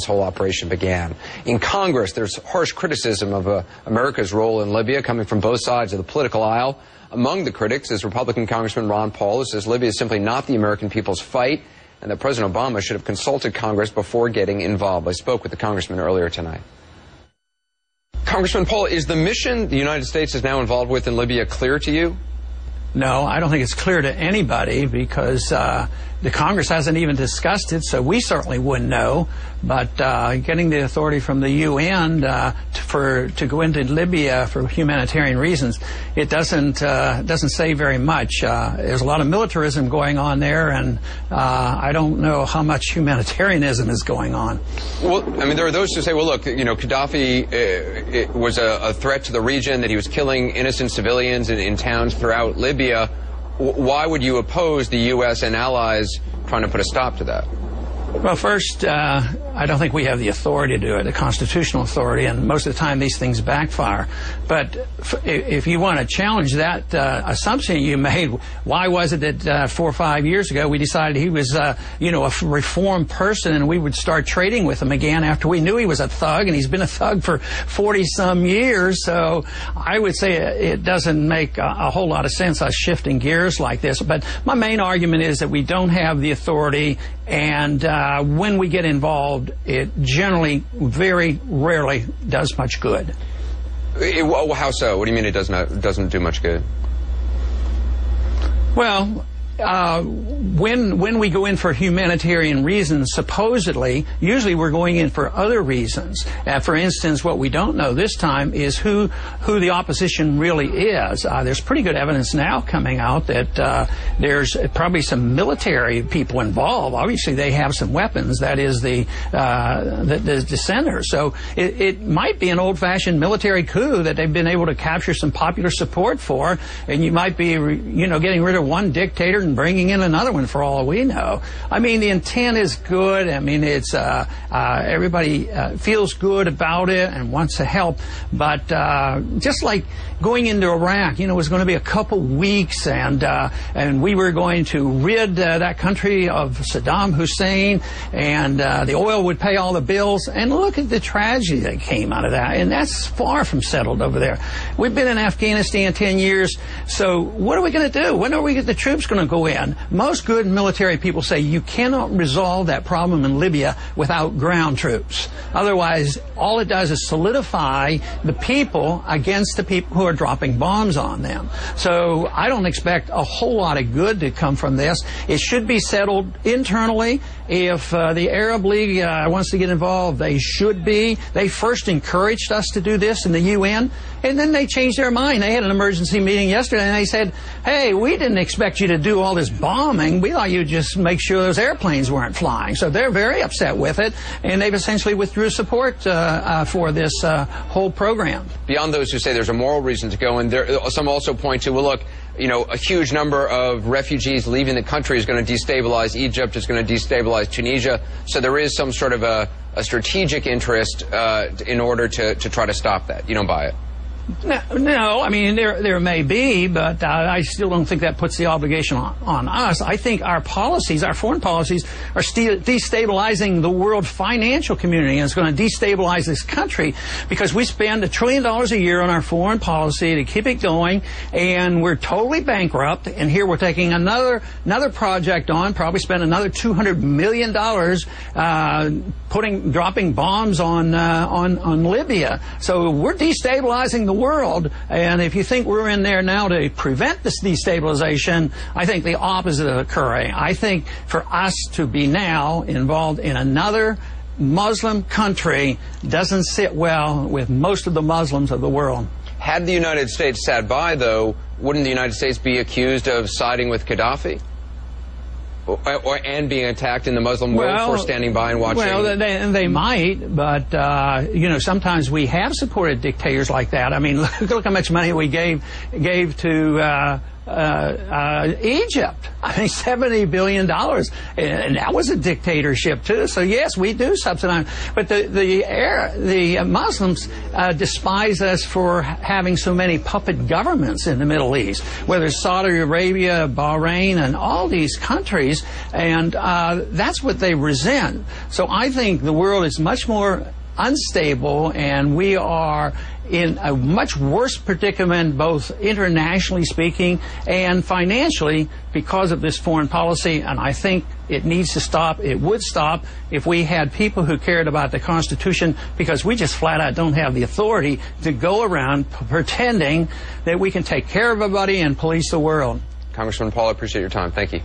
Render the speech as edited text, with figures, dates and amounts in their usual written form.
this whole operation began. In Congress, there's harsh criticism of America's role in Libya coming from both sides of the political aisle. Among the critics is Republican Congressman Ron Paul, who says Libya is simply not the American people's fight and that President Obama should have consulted Congress before getting involved. I spoke with the congressman earlier tonight. Congressman Paul, is the mission the United States is now involved with in Libya clear to you? No, I don't think it's clear to anybody because the Congress hasn't even discussed it, so we certainly wouldn't know. But getting the authority from the UN to go into Libya for humanitarian reasons, it doesn't say very much. There's a lot of militarism going on there, and I don't know how much humanitarianism is going on. Well, I mean, there are those who say, well, look, you know, Gaddafi was a threat to the region, that he was killing innocent civilians in towns throughout Libya. Why would you oppose the U.S. and allies trying to put a stop to that? Well, first, I don't think we have the authority to do it, the constitutional authority, and most of the time these things backfire. But if you want to challenge that assumption you made, why was it that 4 or 5 years ago we decided he was, a reformed person and we would start trading with him again after we knew he was a thug, and he's been a thug for 40-some years? So I would say it doesn't make a whole lot of sense us shifting gears like this. But my main argument is that we don't have the authority, and when we get involved, it generally, very rarely does much good. How so? What do you mean it doesn't do much good? Well, when we go in for humanitarian reasons, supposedly, usually we're going in for other reasons. For instance, what we don't know this time is who the opposition really is. There's pretty good evidence now coming out that there's probably some military people involved. Obviously, they have some weapons. That is the dissenters. So it might be an old-fashioned military coup that they've been able to capture some popular support for, and you might be, getting rid of one dictator and bringing in another one for all we know. I mean, the intent is good. I mean, it's everybody feels good about it and wants to help. But just like going into Iraq, it was going to be a couple weeks, and we were going to rid that country of Saddam Hussein, and the oil would pay all the bills. And look at the tragedy that came out of that. And that's far from settled over there. We've been in Afghanistan 10 years. So what are we going to do? When are the troops going to go in? Most good military people say you cannot resolve that problem in Libya without ground troops. Otherwise, all it does is solidify the people against the people who are dropping bombs on them. So I don't expect a whole lot of good to come from this. It should be settled internally. If the Arab League wants to get involved, they should be. They first encouraged us to do this in the UN, and then they changed their mind. They had an emergency meeting yesterday, and they said, hey, we didn't expect you to do all this bombing. We thought you'd just make sure those airplanes weren't flying. So they're very upset with it, and they've essentially withdrew support for this whole program. Beyond those who say there's a moral reason to go, and some also point to, well, look, a huge number of refugees leaving the country is going to destabilize Egypt, is going to destabilize Tunisia. So there is some sort of a strategic interest in order to try to stop that. You don't buy it? No, I mean, there may be, but I still don't think that puts the obligation on us. I think our policies, our foreign policies, are destabilizing the world financial community, and it's going to destabilize this country because we spend $1 trillion a year on our foreign policy to keep it going, and we're totally bankrupt. And here we're taking another project on, probably spend another $200 million dropping bombs on Libya. So we're destabilizing the world, and if you think we're in there now to prevent this destabilization, I think the opposite is occurring. I think for us to be now involved in another Muslim country doesn't sit well with most of the Muslims of the world. Had the United States sat by, though, wouldn't the United States be accused of siding with Gaddafi? And being attacked in the Muslim world for standing by and watching? Well, they might, but, sometimes we have supported dictators like that. I mean, look how much money we gave to Egypt. I mean, $70 billion, and that was a dictatorship too. So yes, we do subsidize, but the Muslims despise us for having so many puppet governments in the Middle East, whether it's Saudi Arabia, Bahrain, and all these countries, and that's what they resent. So I think the world is much more unstable, and we are in a much worse predicament, both internationally speaking and financially, because of this foreign policy. And I think it needs to stop. It would stop if we had people who cared about the Constitution, because we just flat out don't have the authority to go around pretending that we can take care of everybody and police the world. Congressman Paul, I appreciate your time. Thank you.